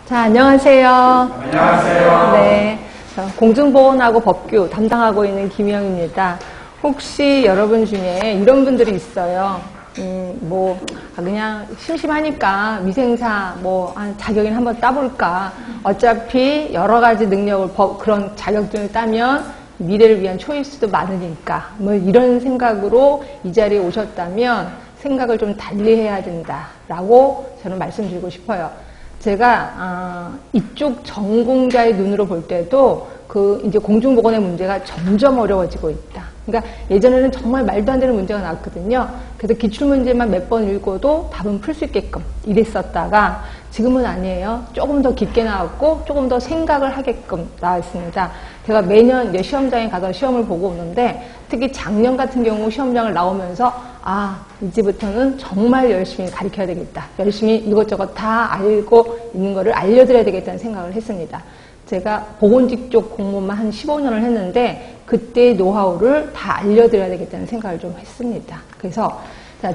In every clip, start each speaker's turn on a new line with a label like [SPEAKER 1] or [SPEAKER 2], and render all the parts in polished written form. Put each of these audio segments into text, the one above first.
[SPEAKER 1] 자, 안녕하세요.
[SPEAKER 2] 안녕하세요.
[SPEAKER 1] 네. 공중보건하고 법규 담당하고 있는 김영입니다. 혹시 여러분 중에 이런 분들이 있어요. 그냥 심심하니까 위생사, 자격이나 한번 따볼까. 어차피 여러 가지 능력을, 그런 자격증을 따면 미래를 위한 초이스도 많으니까. 이런 생각으로 이 자리에 오셨다면 생각을 좀 달리 해야 된다라고 저는 말씀드리고 싶어요. 제가 이쪽 전공자의 눈으로 볼 때도 이제 공중보건의 문제가 점점 어려워지고 있다. 그러니까 예전에는 정말 말도 안 되는 문제가 나왔거든요. 그래서 기출문제만 몇 번 읽어도 답은 풀 수 있게끔 이랬었다가 지금은 아니에요. 조금 더 깊게 나왔고 조금 더 생각을 하게끔 나왔습니다. 제가 매년 이제 시험장에 가서 시험을 보고 오는데 특히 작년 같은 경우 시험장을 나오면서 이제부터는 정말 열심히 가르쳐야 되겠다. 열심히 이것저것 다 알고 있는 거를 알려드려야 되겠다는 생각을 했습니다. 제가 보건직 쪽 공무원만 한 15년을 했는데 그때의 노하우를 다 알려드려야 되겠다는 생각을 좀 했습니다. 그래서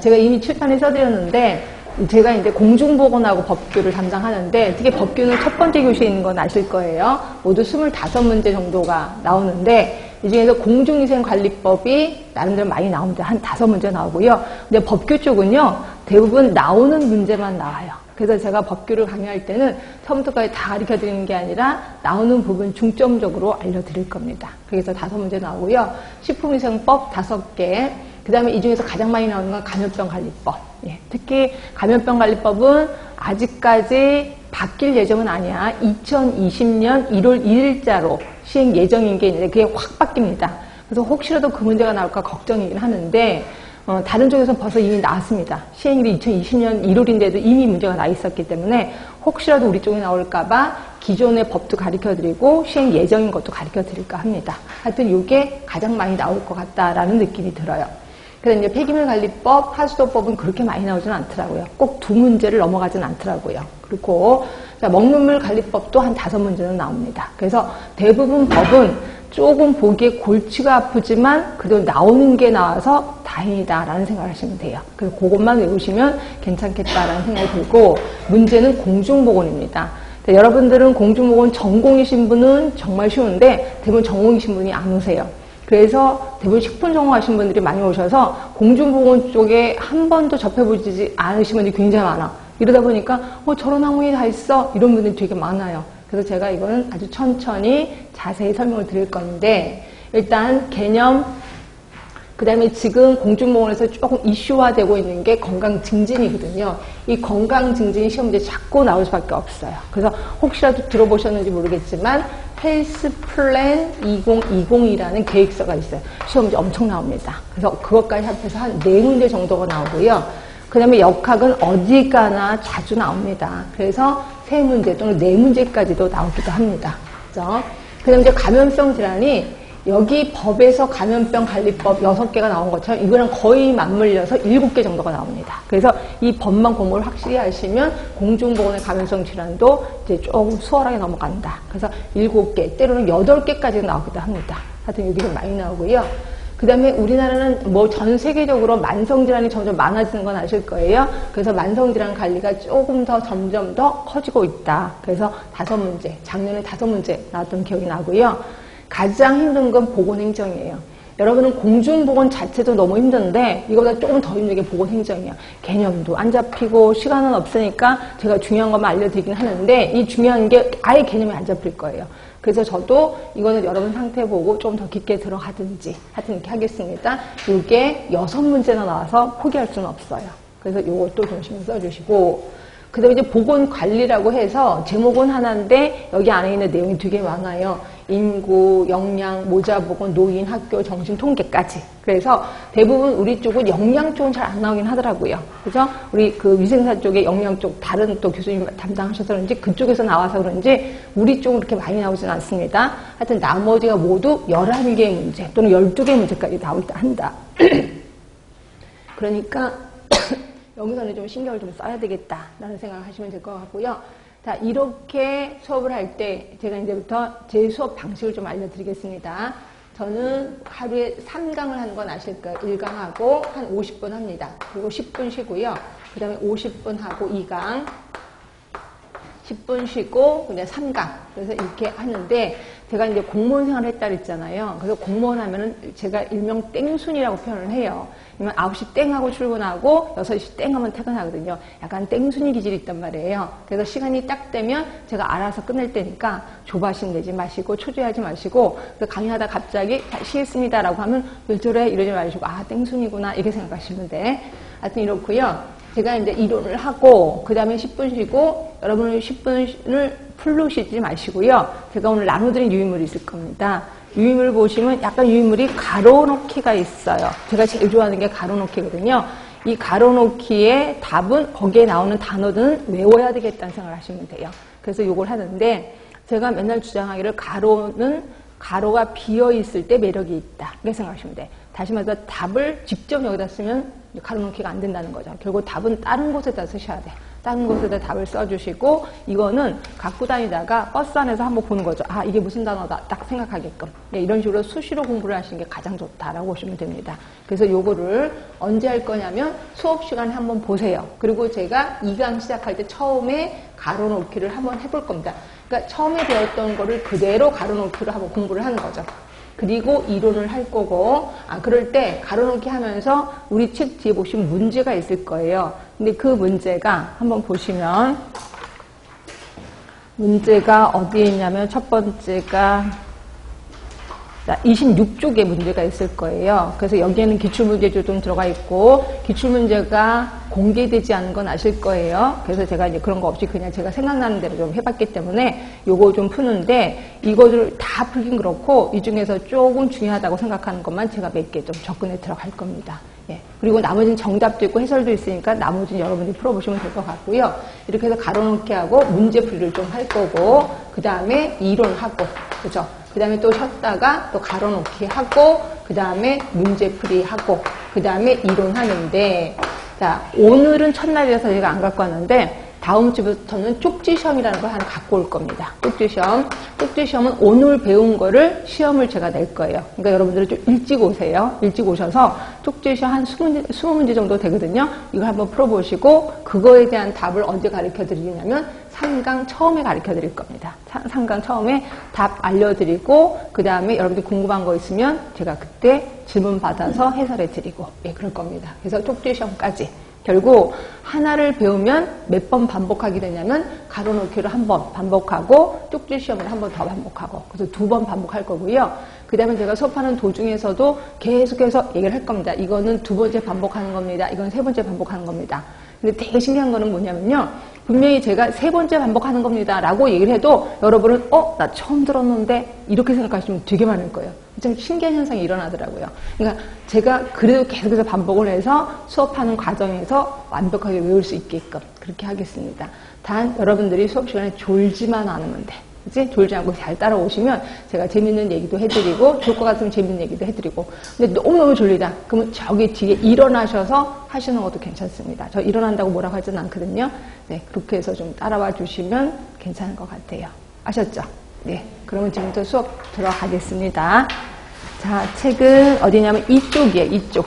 [SPEAKER 1] 제가 이미 출판에 써드렸는데 제가 이제 공중보건하고 법규를 담당하는데 특히 법규는 첫 번째 교시에 있는 건 아실 거예요. 모두 25문제 정도가 나오는데 이 중에서 공중위생관리법이 나름대로 많이 나옵니다. 한 5문제 나오고요. 근데 법규 쪽은요, 대부분 나오는 문제만 나와요. 그래서 제가 법규를 강의할 때는 처음부터까지 다 가르쳐 드리는 게 아니라 나오는 부분 중점적으로 알려드릴 겁니다. 그래서 5문제 나오고요. 식품위생법 5개, 그 다음에 이 중에서 가장 많이 나오는 건 감염병관리법. 특히 감염병관리법은 아직까지 바뀔 예정은 아니야. 2020년 1월 1일자로 시행 예정인 게 있는데 그게 확 바뀝니다. 그래서 혹시라도 그 문제가 나올까 걱정이긴 하는데 다른 쪽에서는 벌써 이미 나왔습니다. 시행일이 2020년 1월인데도 이미 문제가 나 있었기 때문에 혹시라도 우리 쪽에 나올까봐 기존의 법도 가르쳐드리고 시행 예정인 것도 가르쳐드릴까 합니다. 하여튼 이게 가장 많이 나올 것 같다라는 느낌이 들어요. 그래서 이제 폐기물관리법, 하수도법은 그렇게 많이 나오지는 않더라고요. 꼭 2문제를 넘어가지는 않더라고요. 그리고 먹는물관리법도 한 5문제는 나옵니다. 그래서 대부분 법은 조금 보기에 골치가 아프지만 그래도 나오는 게 나와서 다행이다라는 생각을 하시면 돼요. 그래서 그것만 외우시면 괜찮겠다라는 생각이 들고 문제는 공중보건입니다. 여러분들은 공중보건 전공이신 분은 정말 쉬운데 대부분 전공이신 분이 안 오세요. 그래서 대부분 식품 전공하신 분들이 많이 오셔서 공중보건 쪽에 한 번도 접해보지 않으신 분들이 굉장히 많아. 이러다 보니까 저런 학문이 다 있어 이런 분들이 되게 많아요. 그래서 제가 이거는 아주 천천히 자세히 설명을 드릴 건데 일단 개념, 그 다음에 지금 공중보건에서 조금 이슈화되고 있는 게 건강증진이거든요. 이 건강증진 시험 문제 자꾸 나올 수밖에 없어요. 그래서 혹시라도 들어보셨는지 모르겠지만 헬스 플랜 2020이라는 계획서가 있어요. 시험 문제 엄청 나옵니다. 그래서 그것까지 합해서 한 4문제 정도가 나오고요. 그 다음에 역학은 어디 가나 자주 나옵니다. 그래서 3문제 또는 4문제까지도 나오기도 합니다. 그죠? 그 다음에 이제 감염성 질환이 여기 법에서 감염병관리법 6개가 나온 것처럼 이거랑 거의 맞물려서 7개 정도가 나옵니다. 그래서 이 법만 공부를 확실히 하시면 공중보건의 감염성 질환도 이제 조금 수월하게 넘어간다. 그래서 7개, 때로는 8개까지 나오기도 합니다. 하여튼 여기가 많이 나오고요. 그 다음에 우리나라는 전 세계적으로 만성질환이 점점 많아지는 건 아실 거예요. 그래서 만성질환 관리가 조금 더 점점 더 커지고 있다. 그래서 5문제, 작년에 5문제 나왔던 기억이 나고요. 가장 힘든 건 보건행정이에요. 여러분은 공중보건 자체도 너무 힘든데 이거보다 조금 더 힘든 게 보건행정이에요. 개념도 안 잡히고 시간은 없으니까 제가 중요한 것만 알려드리긴 하는데 이 중요한 게 아예 개념이 안 잡힐 거예요. 그래서 저도 이거는 여러분 상태 보고 좀 더 깊게 들어가든지 하여튼 이렇게 하겠습니다. 이게 6문제나 나와서 포기할 수는 없어요. 그래서 이것도 좀 신경 써주시고 그 다음에 이제 보건관리라고 해서 제목은 하나인데 여기 안에 있는 내용이 되게 많아요. 인구, 영양, 모자보건, 노인, 학교, 정신, 통계까지. 그래서 대부분 우리 쪽은 영양 쪽은 잘 안 나오긴 하더라고요. 그죠? 우리 그 위생사 쪽에 영양 쪽 다른 또 교수님 담당하셔서 그런지 그쪽에서 나와서 그런지 우리 쪽은 그렇게 많이 나오진 않습니다. 하여튼 나머지가 모두 11개의 문제 또는 12개의 문제까지 나오기도 한다. 그러니까 여기서는 좀 신경을 좀 써야 되겠다라는 생각을 하시면 될 것 같고요. 자, 이렇게 수업을 할 때 제가 이제부터 제 수업 방식을 좀 알려드리겠습니다. 저는 하루에 3강을 하는 건 아실 거예요. 1강하고 한 50분 합니다. 그리고 10분 쉬고요. 그 다음에 50분 하고 2강, 10분 쉬고 그냥 3강. 그래서 이렇게 하는데 제가 이제 공무원 생활을 했다 그랬잖아요. 그래서 공무원 하면은 제가 일명 땡순이라고 표현을 해요. 그러면 9시 땡 하고 출근하고 6시 땡 하면 퇴근하거든요. 약간 땡순이 기질이 있단 말이에요. 그래서 시간이 딱 되면 제가 알아서 끝낼 때니까 조바심 내지 마시고 초조해하지 마시고 강의하다 갑자기 쉬겠습니다라고 하면 왜 저래 이러지 마시고 아 땡순이구나 이렇게 생각하시면 돼. 하여튼 이렇고요. 제가 이제 이론을 하고 그 다음에 10분 쉬고 여러분은 10분을 풀로 쉬지 마시고요. 제가 오늘 나눠드린 유인물이 있을 겁니다. 유인물 보시면 약간 유인물이 가로놓기가 있어요. 제가 제일 좋아하는 게 가로놓기거든요. 이 가로놓기의 답은 거기에 나오는 단어들은 외워야 되겠다는 생각을 하시면 돼요. 그래서 이걸 하는데 제가 맨날 주장하기를 가로가 비어있을 때 매력이 있다. 이렇게 생각하시면 돼. 다시 말해서 답을 직접 여기다 쓰면 가로놓기가 안 된다는 거죠. 결국 답은 다른 곳에다 쓰셔야 돼. 다른 곳에다 답을 써주시고 이거는 갖고 다니다가 버스 안에서 한번 보는 거죠. 아 이게 무슨 단어다 딱 생각하게끔. 네, 이런 식으로 수시로 공부를 하시는 게 가장 좋다라고 보시면 됩니다. 그래서 요거를 언제 할 거냐면 수업 시간에 한번 보세요. 그리고 제가 2강 시작할 때 처음에 가로놓기를 한번 해볼 겁니다. 그러니까 처음에 배웠던 거를 그대로 가로놓기로 한번 공부를 하는 거죠. 그리고 이론을 할 거고 그럴 때 가로놓기 하면서 우리 책 뒤에 보시면 문제가 있을 거예요. 근데 그 문제가 한번 보시면 문제가 어디에 있냐면 첫 번째가 26쪽에 문제가 있을 거예요. 그래서 여기에는 기출문제도 좀 들어가 있고 기출문제가 공개되지 않은 건 아실 거예요. 그래서 제가 이제 그런 거 없이 그냥 제가 생각나는 대로 좀 해봤기 때문에 요거 좀 푸는데 이거를 다 풀긴 그렇고 이 중에서 조금 중요하다고 생각하는 것만 제가 몇 개 좀 접근해 들어갈 겁니다. 예. 그리고 나머지는 정답도 있고 해설도 있으니까 나머지는 여러분들이 풀어보시면 될 것 같고요. 이렇게 해서 가로놓기 하고 문제풀이를 좀 할 거고 그 다음에 이론하고 그죠? 그 다음에 또 쉬었다가 또 가로놓기 하고 그 다음에 문제풀이 하고 그 다음에 이론하는데 자 오늘은 첫날이라서 제가 안 갖고 왔는데 다음 주부터는 쪽지시험이라는 걸 하나 갖고 올 겁니다. 쪽지시험. 쪽지시험은 오늘 배운 거를 시험을 제가 낼 거예요. 그러니까 여러분들은 좀 일찍 오세요. 일찍 오셔서 쪽지시험 한 20문제 정도 되거든요. 이걸 한번 풀어보시고 그거에 대한 답을 언제 가르쳐 드리냐면 3강 처음에 가르쳐 드릴 겁니다. 3강 처음에 답 알려드리고 그 다음에 여러분들이 궁금한 거 있으면 제가 그때 질문 받아서 해설해 드리고 예, 그럴 겁니다. 그래서 쪽지시험까지. 결국 하나를 배우면 몇 번 반복하게 되냐면 가로놓기를 한 번 반복하고 쪽지시험을 한 번 더 반복하고 그래서 2번 반복할 거고요. 그 다음에 제가 수업하는 도중에서도 계속해서 얘기를 할 겁니다. 이거는 2번째 반복하는 겁니다. 이건 3번째 반복하는 겁니다. 근데 되게 신기한 거는 뭐냐면요. 분명히 제가 3번째 반복하는 겁니다. 라고 얘기를 해도 여러분은 나 처음 들었는데 이렇게 생각하시면 되게 많을 거예요. 좀 신기한 현상이 일어나더라고요. 그러니까 제가 그래도 계속해서 반복을 해서 수업하는 과정에서 완벽하게 외울 수 있게끔 그렇게 하겠습니다. 단 여러분들이 수업 시간에 졸지만 않으면 돼. 그치? 졸지 않고 잘 따라오시면 제가 재밌는 얘기도 해드리고 좋을 것 같으면 재밌는 얘기도 해드리고 근데 너무너무 졸리다. 그러면 저기 뒤에 일어나셔서 하시는 것도 괜찮습니다. 저 일어난다고 뭐라고 하지는 않거든요. 네, 그렇게 해서 좀 따라와 주시면 괜찮을 것 같아요. 아셨죠? 네, 그러면 지금부터 수업 들어가겠습니다. 자, 책은 어디냐면 이쪽이에요. 이쪽.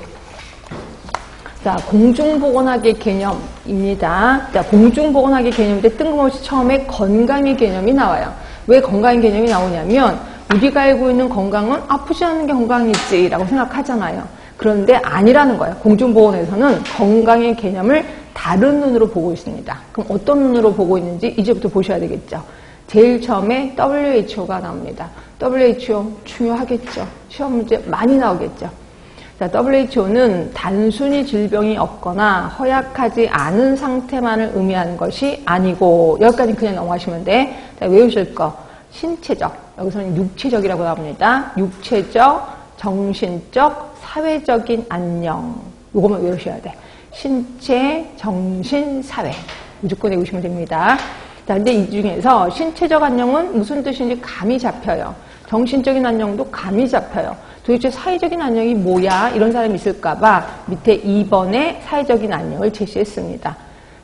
[SPEAKER 1] 자, 공중보건학의 개념입니다. 자, 공중보건학의 개념인데 뜬금없이 처음에 건강의 개념이 나와요. 왜 건강의 개념이 나오냐면 우리가 알고 있는 건강은 아프지 않은 게 건강이지 라고 생각하잖아요. 그런데 아니라는 거예요. 공중보건에서는 건강의 개념을 다른 눈으로 보고 있습니다. 그럼 어떤 눈으로 보고 있는지 이제부터 보셔야 되겠죠. 제일 처음에 WHO가 나옵니다. WHO 중요하겠죠. 시험 문제 많이 나오겠죠. 자, WHO는 단순히 질병이 없거나 허약하지 않은 상태만을 의미하는 것이 아니고 여기까지 그냥 넘어가시면 돼. 자, 외우실 거. 신체적. 여기서는 육체적이라고 나옵니다. 육체적, 정신적, 사회적인 안녕. 이것만 외우셔야 돼. 신체, 정신, 사회. 무조건 외우시면 됩니다. 자, 근데 이 중에서 신체적 안녕은 무슨 뜻인지 감이 잡혀요. 정신적인 안녕도 감이 잡혀요. 도대체 사회적인 안녕이 뭐야? 이런 사람이 있을까봐 밑에 2번에 사회적인 안녕을 제시했습니다.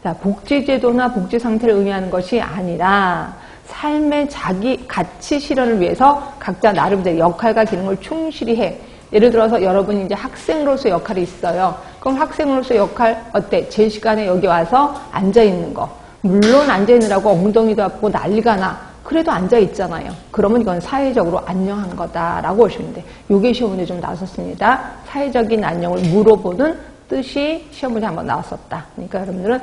[SPEAKER 1] 자, 복지제도나 복지 상태를 의미하는 것이 아니라 삶의 자기 가치 실현을 위해서 각자 나름대로 역할과 기능을 충실히 해. 예를 들어서 여러분이 이제 학생으로서 역할이 있어요. 그럼 학생으로서 역할 어때? 제 시간에 여기 와서 앉아 있는 거. 물론 앉아있느라고 엉덩이도 아프고 난리가 나. 그래도 앉아있잖아요. 그러면 이건 사회적으로 안녕한 거다라고 보시면 돼. 요게 시험 문제 좀 나왔었습니다. 사회적인 안녕을 물어보는 뜻이 시험 문제 한번 나왔었다. 그러니까 여러분들은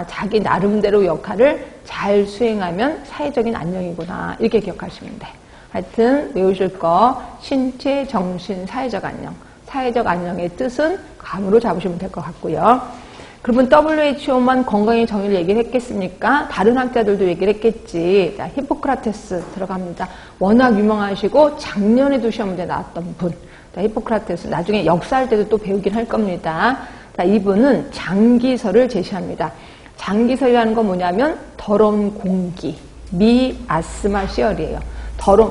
[SPEAKER 1] 자기 나름대로 역할을 잘 수행하면 사회적인 안녕이구나. 이렇게 기억하시면 돼. 하여튼 외우실 거 신체, 정신, 사회적 안녕. 사회적 안녕의 뜻은 감으로 잡으시면 될 것 같고요. 그러면 WHO만 건강의 정의를 얘기를 했겠습니까? 다른 학자들도 얘기를 했겠지. 자, 히포크라테스 들어갑니다. 워낙 유명하시고 작년에도 시험 문제 나왔던 분. 자, 히포크라테스 나중에 역사할 때도 또 배우긴 할 겁니다. 자, 이분은 장기설을 제시합니다. 장기설이라는 건 뭐냐면 더러운 공기, 미아스마 시열이에요.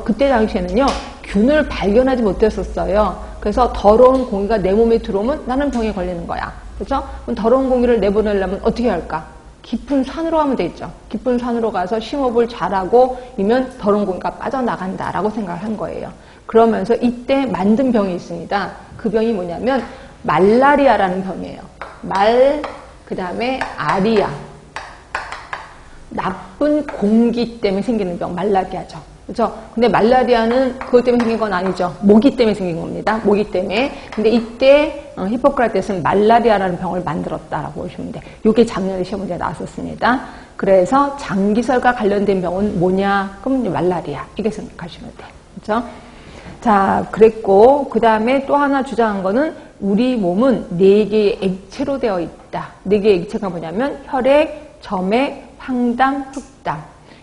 [SPEAKER 1] 그때 당시에는요, 균을 발견하지 못했었어요. 그래서 더러운 공기가 내 몸에 들어오면 나는 병에 걸리는 거야. 그렇죠? 그럼 더러운 공기를 내보내려면 어떻게 할까? 깊은 산으로 가면 되겠죠. 깊은 산으로 가서 심호흡을 잘하고 이면 더러운 공기가 빠져나간다라고 생각을 한 거예요. 그러면서 이때 만든 병이 있습니다. 그 병이 뭐냐면 말라리아라는 병이에요. 그 다음에 아리아. 나쁜 공기 때문에 생기는 병, 말라리아죠. 그렇죠? 근데 말라리아는 그것 때문에 생긴 건 아니죠. 모기 때문에 생긴 겁니다. 모기 때문에. 근데 이때 히포크라테스는 말라리아라는 병을 만들었다라고 보시면 돼. 이게 작년에 시험 문제에 나왔었습니다. 그래서 장기설과 관련된 병은 뭐냐? 그럼 이제 말라리아. 이렇게 생각하시면 돼. 그렇죠? 자, 그랬고 그 다음에 또 하나 주장한 거는 우리 몸은 4개의 액체로 되어 있다. 4개의 액체가 뭐냐면 혈액, 점액, 황담, 흑담.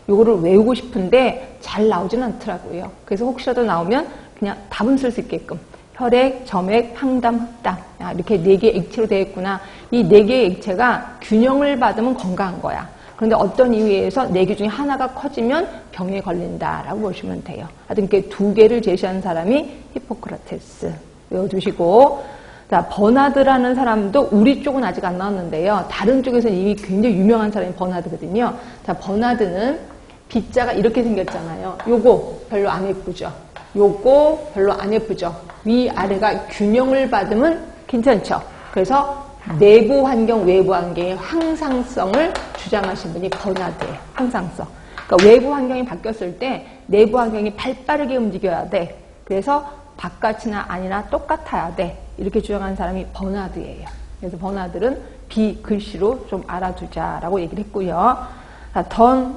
[SPEAKER 1] 요거를 외우고 싶은데 잘 나오진 않더라고요. 그래서 혹시라도 나오면 그냥 답은 쓸 수 있게끔 혈액, 점액, 황담, 흑담 이렇게 4개의 액체로 되어 있구나. 이 4개의 액체가 균형을 받으면 건강한 거야. 그런데 어떤 이유에 의해서 4개 중에 하나가 커지면 병에 걸린다라고 보시면 돼요. 하여튼 이렇게 2개를 제시한 사람이 히포크라테스. 외워두시고 자, 버나드라는 사람도 우리 쪽은 아직 안 나왔는데요. 다른 쪽에서는 이미 굉장히 유명한 사람이 버나드거든요. 자, 버나드는 빗자가 이렇게 생겼잖아요. 요거 별로 안 예쁘죠? 요거 별로 안 예쁘죠? 위아래가 균형을 받으면 괜찮죠? 그래서 내부 환경, 외부 환경의 항상성을 주장하신 분이 버나드예요. 항상성. 그러니까 외부 환경이 바뀌었을 때 내부 환경이 발빠르게 움직여야 돼. 그래서 바깥이나 안이나 똑같아야 돼. 이렇게 주장한 사람이 버나드예요. 그래서 버나드는 비글씨로 좀 알아두자라고 얘기를 했고요. 자,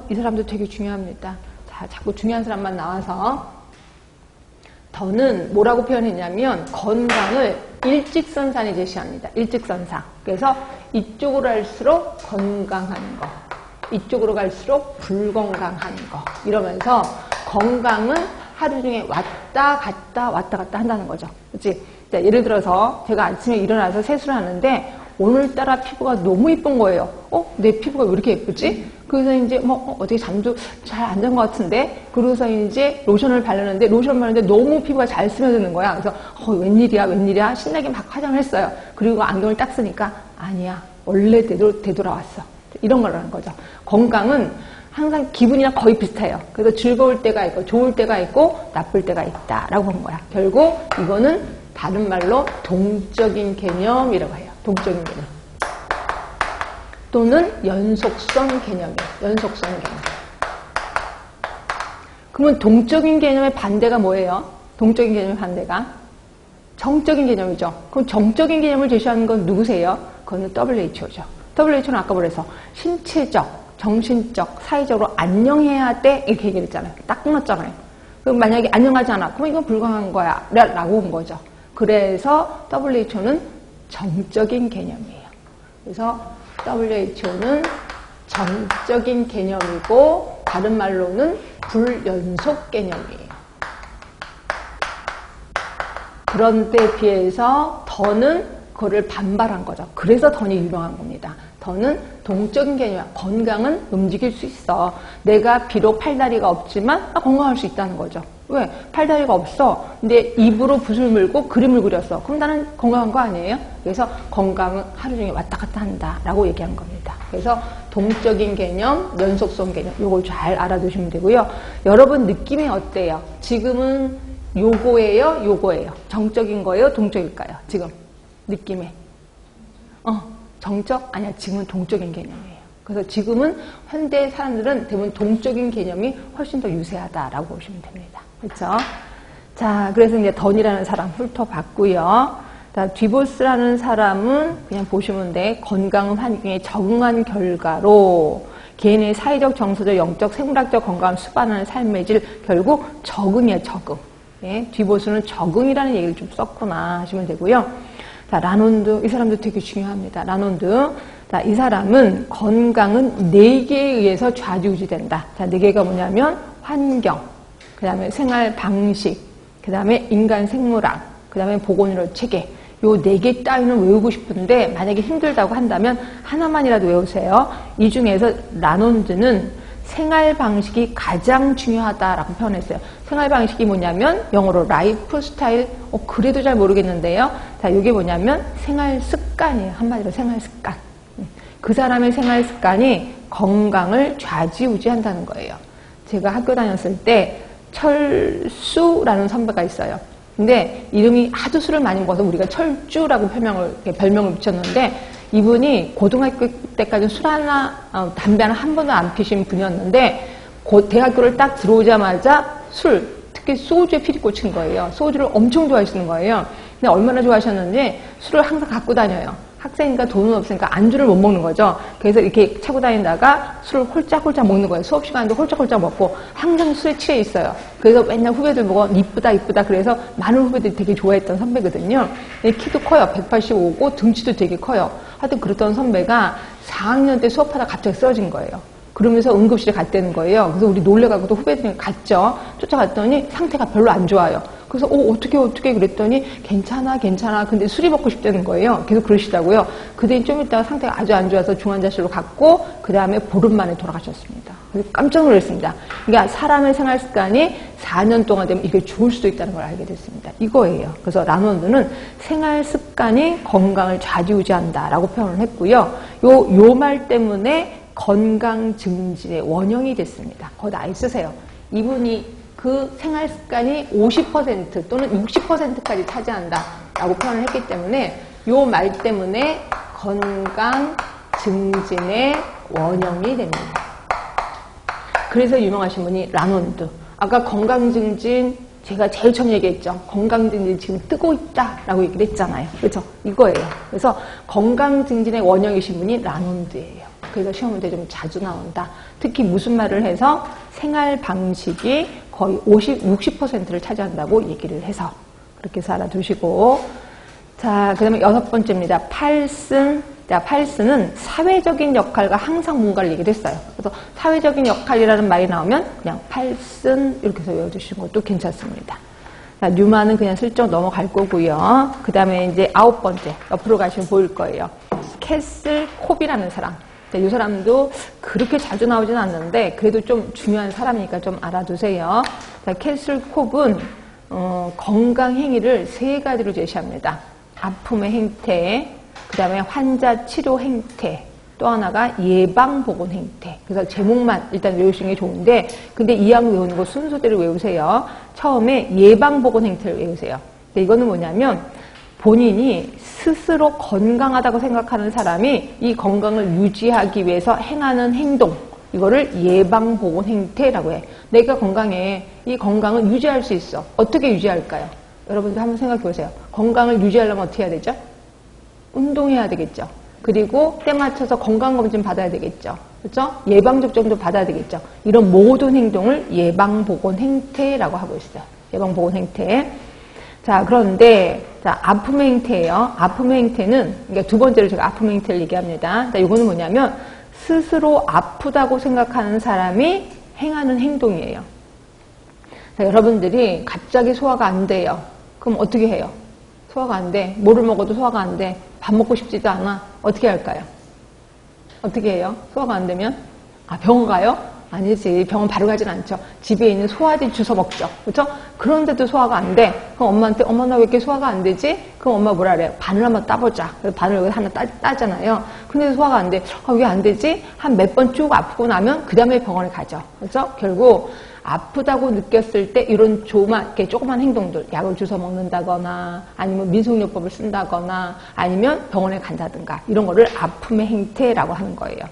[SPEAKER 1] 이 사람도 되게 중요합니다. 자, 자꾸 중요한 사람만 나와서 던은 뭐라고 표현했냐면 건강을 일직선상에 제시합니다. 일직선상. 그래서 이쪽으로 갈수록 건강한 거, 이쪽으로 갈수록 불건강한 거 이러면서 건강은 하루 중에 왔다 갔다 한다는 거죠. 그렇지? 자, 예를 들어서 제가 아침에 일어나서 세수를 하는데 오늘따라 피부가 너무 예쁜 거예요. 내 피부가 왜 이렇게 예쁘지? 그래서 이제 어떻게 잠도 잘 안 잔 것 같은데 그래서 이제 로션을 바르는데 너무 피부가 잘 스며드는 거야. 그래서 웬일이야 신나게 막 화장을 했어요. 그리고 안경을 딱 쓰니까 아니야 원래대로 되돌아왔어. 이런 거라는 거죠. 건강은 항상 기분이랑 거의 비슷해요. 그래서 즐거울 때가 있고 좋을 때가 있고 나쁠 때가 있다라고 본 거야. 결국 이거는 다른 말로 동적인 개념이라고 해요. 동적인 개념. 또는 연속성 개념이에요. 연속성 개념. 그러면 동적인 개념의 반대가 뭐예요? 동적인 개념의 반대가? 정적인 개념이죠. 그럼 정적인 개념을 제시하는 건 누구세요? 그거는 WHO죠. WHO는 아까 그래서 신체적, 정신적, 사회적으로 안녕해야 돼 이렇게 얘기를 했잖아요. 딱 끊었잖아요. 그럼 만약에 안녕하지 않아. 그럼 이건 불가능한 거야 라고 온 거죠. 그래서 WHO는 정적인 개념이에요. 그래서 WHO는 정적인 개념이고 다른 말로는 불연속 개념이에요. 그런데 비해서 던은 그거를 반발한 거죠. 그래서 던이 유명한 겁니다. 던은 동적인 개념이야. 건강은 움직일 수 있어. 내가 비록 팔다리가 없지만 건강할 수 있다는 거죠. 왜? 팔다리가 없어. 근데 입으로 붓을 물고 그림을 그렸어. 그럼 나는 건강한 거 아니에요? 그래서 건강은 하루 종일 왔다 갔다 한다라고 얘기한 겁니다. 그래서 동적인 개념, 연속성 개념 요걸 잘 알아두시면 되고요. 여러분 느낌이 어때요? 지금은 요거예요? 요거예요? 정적인 거예요? 동적일까요? 지금 느낌에 정적? 아니야. 지금은 동적인 개념이에요. 그래서 지금은 현대 사람들은 대부분 동적인 개념이 훨씬 더 유세하다라고 보시면 됩니다. 그렇죠? 자, 그래서 이제 던이라는 사람 훑어봤고요. 자, 디보스라는 사람은 그냥 보시면 돼. 건강 환경에 적응한 결과로 개인의 사회적, 정서적, 영적, 생물학적 건강을 수반하는 삶의 질, 결국 적응이에요, 적응. 예, 디보스는 적응이라는 얘기를 좀 썼구나 하시면 되고요. 자, 라논드, 이 사람도 되게 중요합니다. 라논드. 자, 이 사람은 건강은 4개에 의해서 좌지우지된다. 자, 4개가 뭐냐면 환경, 그 다음에 생활 방식, 그 다음에 인간 생물학, 그 다음에 보건의료 체계. 요 4개 따위는 외우고 싶은데 만약에 힘들다고 한다면 하나만이라도 외우세요. 이 중에서 라논드는 생활 방식이 가장 중요하다라고 표현했어요. 생활 방식이 뭐냐면 영어로 라이프 스타일, 그래도 잘 모르겠는데요. 자, 이게 뭐냐면 생활 습관이에요. 한마디로 생활 습관. 그 사람의 생활 습관이 건강을 좌지우지한다는 거예요. 제가 학교 다녔을 때 철수라는 선배가 있어요. 근데 이름이 하도 술을 많이 먹어서 우리가 철주라고 별명을 붙였는데 이분이 고등학교 때까지 술 하나, 담배 하나 한 번도 안 피신 분이었는데 대학교를 딱 들어오자마자 술, 특히 소주에 피리 꽂힌 거예요. 소주를 엄청 좋아하시는 거예요. 근데 얼마나 좋아하셨는지 술을 항상 갖고 다녀요. 학생이니까 돈은 없으니까 안주를 못 먹는 거죠. 그래서 이렇게 차고 다니다가 술을 홀짝홀짝 먹는 거예요. 수업 시간에도 홀짝홀짝 먹고 항상 술에 취해 있어요. 그래서 맨날 후배들 보고 이쁘다 이쁘다 그래서 많은 후배들이 되게 좋아했던 선배거든요. 키도 커요. 185고 등치도 되게 커요. 하여튼 그랬던 선배가 4학년 때 수업하다 갑자기 쓰러진 거예요. 그러면서 응급실에 갔다는 거예요. 그래서 우리 놀래가지고 또 후배들이 갔죠. 쫓아갔더니 상태가 별로 안 좋아요. 그래서 어떻게 그랬더니 괜찮아 근데 술이 먹고 싶다는 거예요. 계속 그러시다고요. 그들이 좀 있다가 상태가 아주 안 좋아서 중환자실로 갔고 그 다음에 보름 만에 돌아가셨습니다. 그래서 깜짝 놀랐습니다. 그러니까 사람의 생활 습관이 4년 동안 되면 이게 좋을 수도 있다는 걸 알게 됐습니다. 이거예요. 그래서 라논드는 생활 습관이 건강을 좌지우지한다라고 표현을 했고요. 요 말 때문에 건강 증진의 원형이 됐습니다. 거기다 안 쓰세요. 이분이 그 생활 습관이 50% 또는 60%까지 차지한다라고 표현을 했기 때문에 요 말 때문에 건강 증진의 원형이 됩니다. 그래서 유명하신 분이 라논드. 아까 건강 증진 제가 제일 처음 얘기했죠. 건강 증진 지금 뜨고 있다라고 얘기를 했잖아요. 그렇죠? 이거예요. 그래서 건강 증진의 원형이신 분이 라논드예요. 그래서 시험 문제 좀 자주 나온다. 특히 무슨 말을 해서 생활 방식이 거의 60%를 차지한다고 얘기를 해서 그렇게 해서 알아두시고. 자, 그 다음에 6번째입니다. 팔슨. 자, 팔슨은 사회적인 역할과 항상 뭔가를 얘기를 했어요. 그래서 사회적인 역할이라는 말이 나오면 그냥 팔슨 이렇게 해서 외워두시는 것도 괜찮습니다. 자, 뉴만은 그냥 슬쩍 넘어갈 거고요. 그 다음에 이제 9번째. 옆으로 가시면 보일 거예요. 캐슬 콥이라는 사람. 이 사람도 그렇게 자주 나오진 않는데 그래도 좀 중요한 사람이니까 좀 알아두세요. 자, 캐슬 콥은 건강 행위를 3가지로 제시합니다. 아픔의 행태, 그 다음에 환자 치료 행태, 또 하나가 예방보건 행태. 그래서 제목만 일단 외우시는 게 좋은데 근데 이왕 외우는 거 순서대로 외우세요. 처음에 예방보건 행태를 외우세요. 근데 이거는 뭐냐면 본인이 스스로 건강하다고 생각하는 사람이 이 건강을 유지하기 위해서 행하는 행동, 이거를 예방보건 행태라고 해. 내가 건강해. 이 건강을 유지할 수 있어. 어떻게 유지할까요? 여러분들 한번 생각해 보세요. 건강을 유지하려면 어떻게 해야 되죠? 운동해야 되겠죠. 그리고 때 맞춰서 건강검진 받아야 되겠죠. 그렇죠? 예방접종도 받아야 되겠죠. 이런 모든 행동을 예방보건 행태라고 하고 있어요. 예방보건 행태. 자, 그런데, 자, 아픔의 행태예요. 아픔의 행태는, 그러니까 두 번째로 제가 아픔의 행태를 얘기합니다. 자, 이거는 뭐냐면, 스스로 아프다고 생각하는 사람이 행하는 행동이에요. 자, 여러분들이 갑자기 소화가 안 돼요. 그럼 어떻게 해요? 소화가 안 돼. 뭐를 먹어도 소화가 안 돼. 밥 먹고 싶지도 않아. 어떻게 할까요? 어떻게 해요? 소화가 안 되면? 병원 가요? 아니지. 병원 바로 가진 않죠. 집에 있는 소화제 주워 먹죠. 그렇죠? 그런데도 소화가 안 돼. 그럼 엄마한테 엄마 나 왜 이렇게 소화가 안 되지? 그럼 엄마 뭐라 그래요? 바늘 한번 따보자. 그래서 바늘 하나 따잖아요. 근데 소화가 안 돼. 왜 안 되지? 한 몇 번 쭉 아프고 나면 그 다음에 병원에 가죠. 그렇죠? 결국 아프다고 느꼈을 때 이런 이렇게 조그만 행동들, 약을 주워 먹는다거나 아니면 민속요법을 쓴다거나 아니면 병원에 간다든가 이런 거를 아픔의 행태라고 하는 거예요.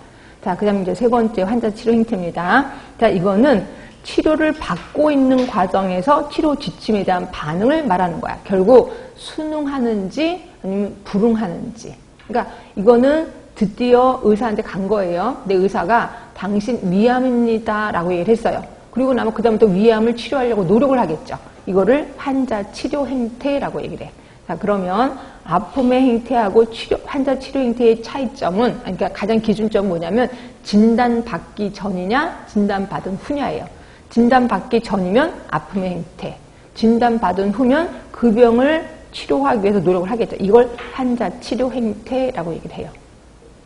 [SPEAKER 1] 자, 그 다음에 이제 세 번째 환자 치료 행태입니다. 자, 이거는 치료를 받고 있는 과정에서 치료 지침에 대한 반응을 말하는 거야. 결국 순응하는지 아니면 불응하는지. 그러니까 이거는 드디어 의사한테 간 거예요. 근데 의사가 당신 위암입니다 라고 얘기를 했어요. 그리고 나면 그 다음부터 위암을 치료하려고 노력을 하겠죠. 이거를 환자 치료 행태라고 얘기를 해. 자, 그러면 아픔의 행태하고 환자 치료 행태의 차이점은, 그러니까 가장 기준점은 뭐냐면 진단받기 전이냐 진단받은 후냐예요. 진단받기 전이면 아픔의 행태, 진단받은 후면 그 병을 치료하기 위해서 노력을 하겠죠. 이걸 환자 치료 행태라고 얘기를 해요.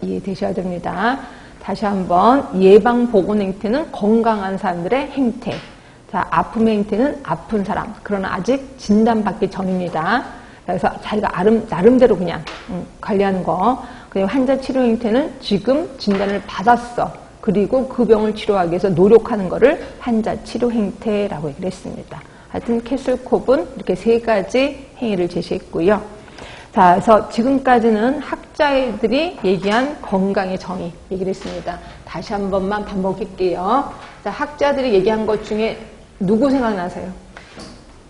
[SPEAKER 1] 이해되셔야 됩니다. 다시 한번 예방보건 행태는 건강한 사람들의 행태. 자, 아픔의 행태는 아픈 사람. 그러나 아직 진단받기 전입니다. 그래서 자기가 나름대로 그냥 관리하는 거. 그리고 환자 치료 행태는 지금 진단을 받았어. 그리고 그 병을 치료하기 위해서 노력하는 거를 환자 치료 행태라고 얘기를 했습니다. 하여튼 캐슬콥은 이렇게 세 가지 행위를 제시했고요. 자, 그래서 지금까지는 학자들이 얘기한 건강의 정의 얘기를 했습니다. 다시 한 번만 반복할게요. 자, 학자들이 얘기한 것 중에 누구 생각나세요?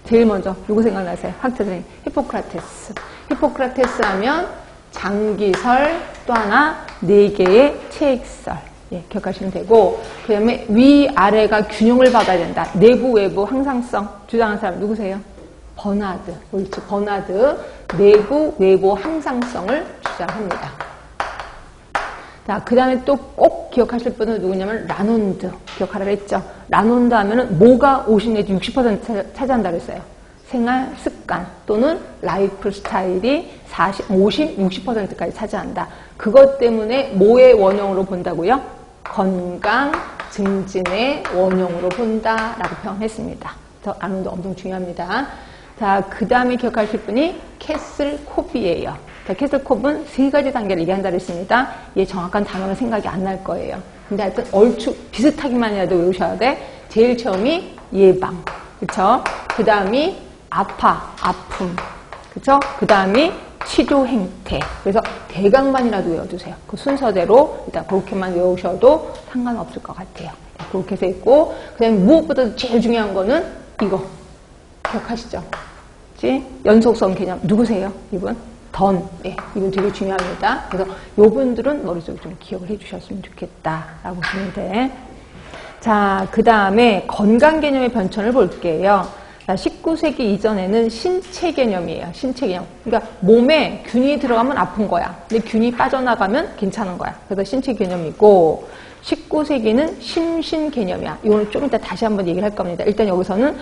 [SPEAKER 1] 제일 먼저 누구 생각나세요? 학자들이 히포크라테스. 히포크라테스 하면 장기설, 또 하나 4개의 체액설. 예, 기억하시면 되고, 그 다음에 위아래가 균형을 받아야 된다. 내부, 외부, 항상성 주장한 사람 누구세요? 버나드. 옳지, 버나드. 내부, 외부, 항상성을 주장합니다. 자, 그 다음에 또 꼭 기억하실 분은 누구냐면 라논드. 기억하라고 했죠. 라논드 하면은 뭐가 50 내지 60% 차지한다고 했어요. 생활 습관 또는 라이프 스타일이 50, 60%까지 차지한다. 그것 때문에 뭐의 원형으로 본다고요? 건강 증진의 원형으로 본다라고 표현했습니다. 라논드 엄청 중요합니다. 자, 그 다음에 기억하실 분이 캐슬콥이에요. 자, 캐슬콥은 3가지 단계를 얘기한다고 했습니다. 얘 정확한 단어는 생각이 안 날 거예요. 근데 하여튼 얼추 비슷하기만이라도 외우셔야 돼. 제일 처음이 예방. 그쵸? 그 다음이 아픔. 그쵸? 그 다음이 치료 행태. 그래서 대강만이라도 외워두세요. 그 순서대로 일단 그렇게만 외우셔도 상관없을 것 같아요. 그렇게 해서 있고, 그 다음에 무엇보다 제일 중요한 거는 이거. 기억하시죠? 연속성 개념. 누구세요? 이분? 예, 이분 되게 중요합니다. 그래서 요분들은 머릿속에 좀 기억을 해주셨으면 좋겠다라고 보시면 돼. 자, 그 다음에 건강 개념의 변천을 볼게요. 19세기 이전에는 신체 개념이에요. 신체 개념. 그러니까 몸에 균이 들어가면 아픈 거야. 근데 균이 빠져나가면 괜찮은 거야. 그래서 신체 개념이고, 19세기는 심신 개념이야. 이거는 좀 이따 다시 한번 얘기를 할 겁니다. 일단 여기서는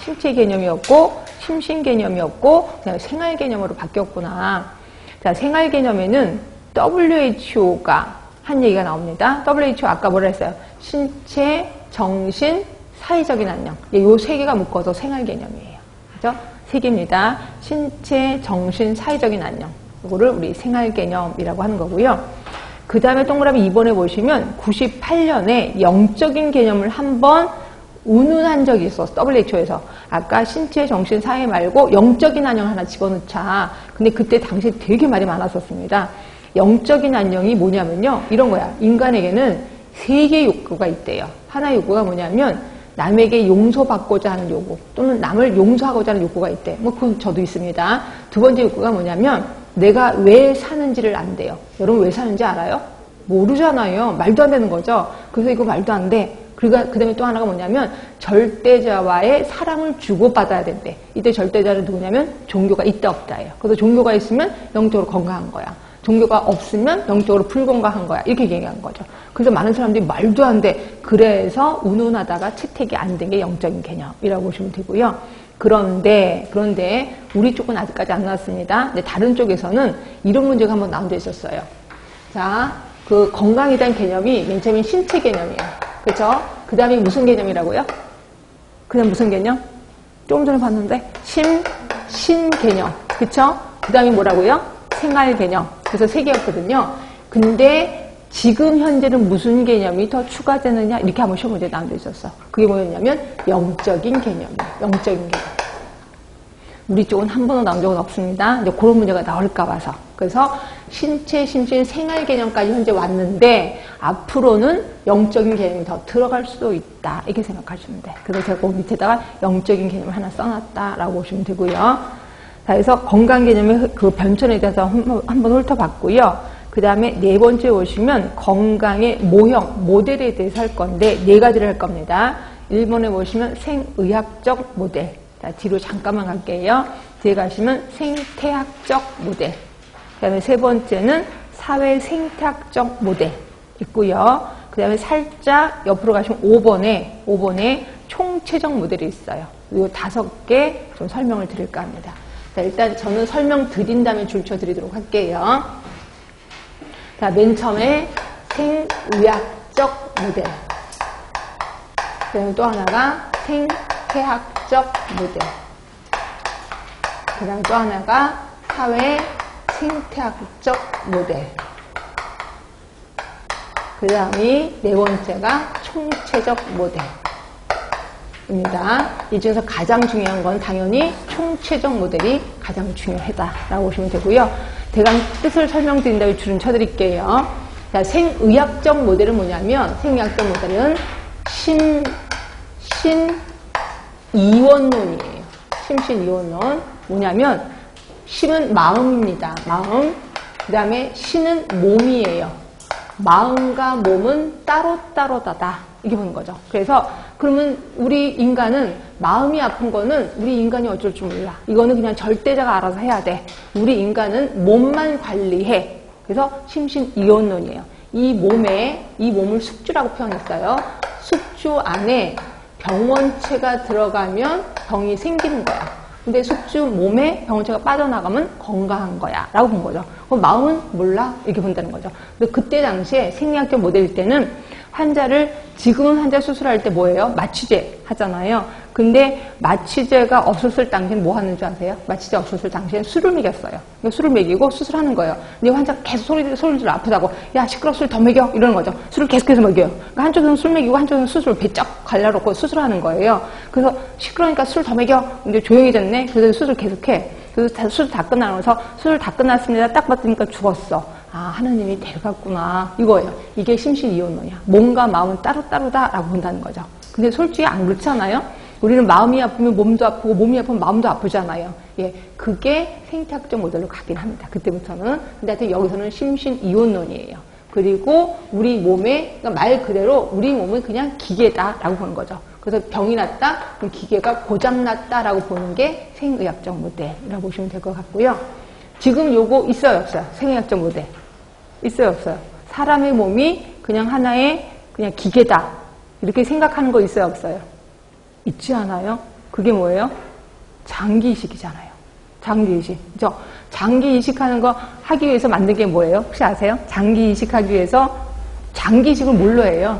[SPEAKER 1] 신체 개념이었고 심신 개념이었고 그다음에 생활 개념으로 바뀌었구나. 자, 생활 개념에는 WHO가 한 얘기가 나옵니다. WHO 아까 뭐라 했어요? 신체, 정신, 사회적인 안녕. 요 3개가 묶어서 생활 개념이에요. 그죠? 3개입니다. 신체, 정신, 사회적인 안녕. 이거를 우리 생활 개념이라고 하는 거고요. 그 다음에 동그라미 2번에 보시면 98년에 영적인 개념을 한번 운운한 적이 있었어. WHO에서. 아까 신체, 정신, 사회 말고 영적인 안녕 하나 집어넣자. 근데 그때 당시에 되게 말이 많았었습니다. 영적인 안녕이 뭐냐면요. 이런 거야. 인간에게는 3개의 욕구가 있대요. 하나의 욕구가 뭐냐면 남에게 용서받고자 하는 욕구 또는 남을 용서하고자 하는 욕구가 있대. 그건 저도 있습니다. 두 번째 욕구가 뭐냐면 내가 왜 사는지를 안대요. 여러분 왜 사는지 알아요? 모르잖아요. 말도 안 되는 거죠. 그래서 이거 말도 안 돼. 그 다음에 또 하나가 뭐냐면 절대자와의 사랑을 주고받아야 된대. 이때 절대자는 누구냐면 종교가 있다 없다예요. 그래서 종교가 있으면 영적으로 건강한 거야. 종교가 없으면 영적으로 불건강한 거야. 이렇게 얘기한 거죠. 그래서 많은 사람들이 말도 안 돼. 그래서 운운하다가 채택이 안 된 게 영적인 개념이라고 보시면 되고요. 그런데 우리 쪽은 아직까지 안 나왔습니다. 근데 다른 쪽에서는 이런 문제가 한번 나온 데 있었어요. 자, 그 건강에 대한 개념이 맨 처음에 신체 개념이에요. 그렇죠? 그 다음에 무슨 개념이라고요? 그 다음 무슨 개념? 조금 전에 봤는데 신 개념. 그렇죠? 그 다음에 뭐라고요? 생활 개념. 그래서 3개였거든요. 근데 지금 현재는 무슨 개념이 더 추가되느냐 이렇게 한번 시험 문제 나온 데 있었어. 그게 뭐였냐면 영적인 개념이에요. 영적인 개념. 우리 쪽은 한 번도 나온 적은 없습니다. 이제 그런 문제가 나올까 봐서. 그래서 신체, 심신, 생활 개념까지 현재 왔는데 앞으로는 영적인 개념이 더 들어갈 수도 있다. 이렇게 생각하시면 돼. 그래서 제가 그 밑에다가 영적인 개념을 하나 써놨다라고 보시면 되고요. 자, 그래서 건강 개념의 그 변천에 대해서 한번 훑어봤고요. 그 다음에 네 번째 보시면 건강의 모형, 모델에 대해서 할 건데 네 가지를 할 겁니다. 1번에 보시면 생의학적 모델. 자, 뒤로 잠깐만 갈게요. 뒤에 가시면 생태학적 모델. 그 다음에 세 번째는 사회 생태학적 모델 있고요. 그 다음에 살짝 옆으로 가시면 5번에 총체적 모델이 있어요. 이 5개 좀 설명을 드릴까 합니다. 자, 일단 저는 설명 드린 다음에 줄쳐 드리도록 할게요. 자, 맨 처음에 생의학적 모델. 그 다음에 또 하나가 생태학적 모델. 그 다음에 또 하나가 사회 생태학적 모델. 그 다음이 네 번째가 총체적 모델입니다. 이 중에서 가장 중요한 건 당연히 총체적 모델이 가장 중요하다라고 보시면 되고요. 대강 뜻을 설명드린 다음에 줄은 쳐드릴게요. 자, 생의학적 모델은 뭐냐면 생의학적 모델은 심신이원론이에요. 심신이원론. 뭐냐면 심은 마음입니다. 마음. 그 다음에 신은 몸이에요. 마음과 몸은 따로따로다다. 이게 보는 거죠. 그래서 그러면 우리 인간은 마음이 아픈 거는 우리 인간이 어쩔 줄 몰라. 이거는 그냥 절대자가 알아서 해야 돼. 우리 인간은 몸만 관리해. 그래서 심신이원론이에요. 이 몸을 숙주라고 표현했어요. 숙주 안에 병원체가 들어가면 병이 생기는 거야. 근데 숙주 몸에 병원체가 빠져나가면 건강한 거야 라고 본 거죠. 그럼 마음은 몰라? 이렇게 본다는 거죠. 근데 그때 당시에 생리학적 모델일 때는 환자를, 지금은 환자 수술할 때 뭐예요? 마취제 하잖아요. 근데 마취제가 없었을 당시엔 뭐 하는 줄 아세요? 마취제 없었을 당시엔 술을 먹였어요. 그러니까 술을 먹이고 수술하는 거예요. 근데 환자가 계속 소리를 아프다고, 야 시끄러워, 술 더 먹여, 이러는 거죠. 술을 계속해서 먹여요. 그러니까 한쪽에서는 술 먹이고 한쪽에서는 수술을 배쩍 갈라놓고 수술하는 거예요. 그래서 시끄러우니까 술 더 먹여. 근데 조용해졌네. 그래서 수술 계속해. 그래서 수술 다 끝나면서 수술 다 끝났습니다. 딱 봤더니까 죽었어. 아, 하느님이 데려갔구나. 이거예요. 이게 심신이원론이야. 몸과 마음은 따로따로다라고 본다는 거죠. 근데 솔직히 안 그렇잖아요? 우리는 마음이 아프면 몸도 아프고 몸이 아프면 마음도 아프잖아요. 예, 그게 생태학적 모델로 가긴 합니다. 그때부터는. 근데 하여튼 여기서는 심신이원론이에요. 그리고 우리 몸에, 그러니까 말 그대로 우리 몸은 그냥 기계다라고 보는 거죠. 그래서 병이 났다? 그럼 기계가 고장났다라고 보는 게 생의학적 모델이라고 보시면 될 것 같고요. 지금 요거 있어요, 없어요? 생의학적 모델. 있어요, 없어요? 사람의 몸이 그냥 하나의 그냥 기계다. 이렇게 생각하는 거 있어요, 없어요? 있지 않아요? 그게 뭐예요? 장기이식이잖아요. 장기이식. 그죠? 장기이식하는 거 하기 위해서 만든 게 뭐예요? 혹시 아세요? 장기이식하기 위해서 장기이식을 뭘로 해요?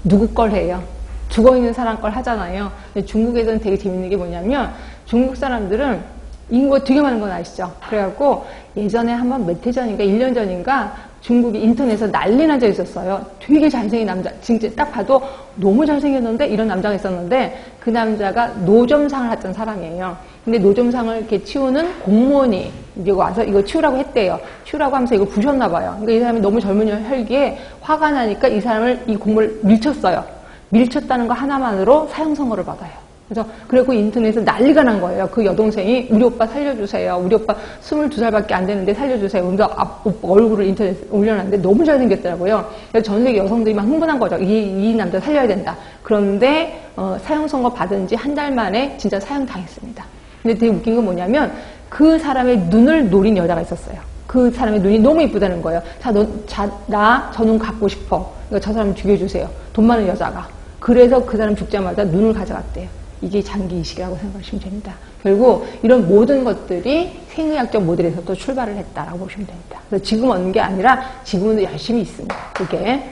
[SPEAKER 1] 누구 걸 해요? 죽어있는 사람 걸 하잖아요. 근데 중국에서는 되게 재밌는 게 뭐냐면 중국 사람들은 인구가 되게 많은 건 아시죠? 그래갖고 예전에 한번 몇 해 전인가 1년 전인가 중국이 인터넷에서 난리 나져 있었어요. 되게 잘생긴 남자, 진짜 딱 봐도 너무 잘생겼는데 이런 남자가 있었는데 그 남자가 노점상을 했던 사람이에요. 근데 노점상을 이렇게 치우는 공무원이 이제 와서 이거 치우라고 했대요. 치우라고 하면서 이거 부셨나 봐요. 그러니까 이 사람이 너무 젊은 혈기에 화가 나니까 이 사람을, 이 공무원을 밀쳤어요. 밀쳤다는 거 하나만으로 사형선고를 받아요. 그래서 그리고 인터넷에서 난리가 난 거예요. 그 여동생이 우리 오빠 살려주세요. 우리 오빠 22살밖에 안 되는데 살려주세요. 그래서 오빠 얼굴을 인터넷에 올려놨는데 너무 잘생겼더라고요. 그래서 전 세계 여성들이 막 흥분한 거죠. 이 남자 살려야 된다. 그런데 사형 선고 받은 지 한 달 만에 진짜 사형당했습니다. 근데 되게 웃긴 건 뭐냐면 그 사람의 눈을 노린 여자가 있었어요. 그 사람의 눈이 너무 이쁘다는 거예요. 나 저 눈 갖고 싶어. 그러니까 저 사람 죽여주세요. 돈 많은 여자가. 그래서 그 사람 죽자마자 눈을 가져갔대요. 이게 장기이식이라고 생각하시면 됩니다. 결국 이런 모든 것들이 생의학적 모델에서도 출발을 했다라고 보시면 됩니다. 그래서 지금 얻는 게 아니라 지금은 열심히 있습니다. 그게.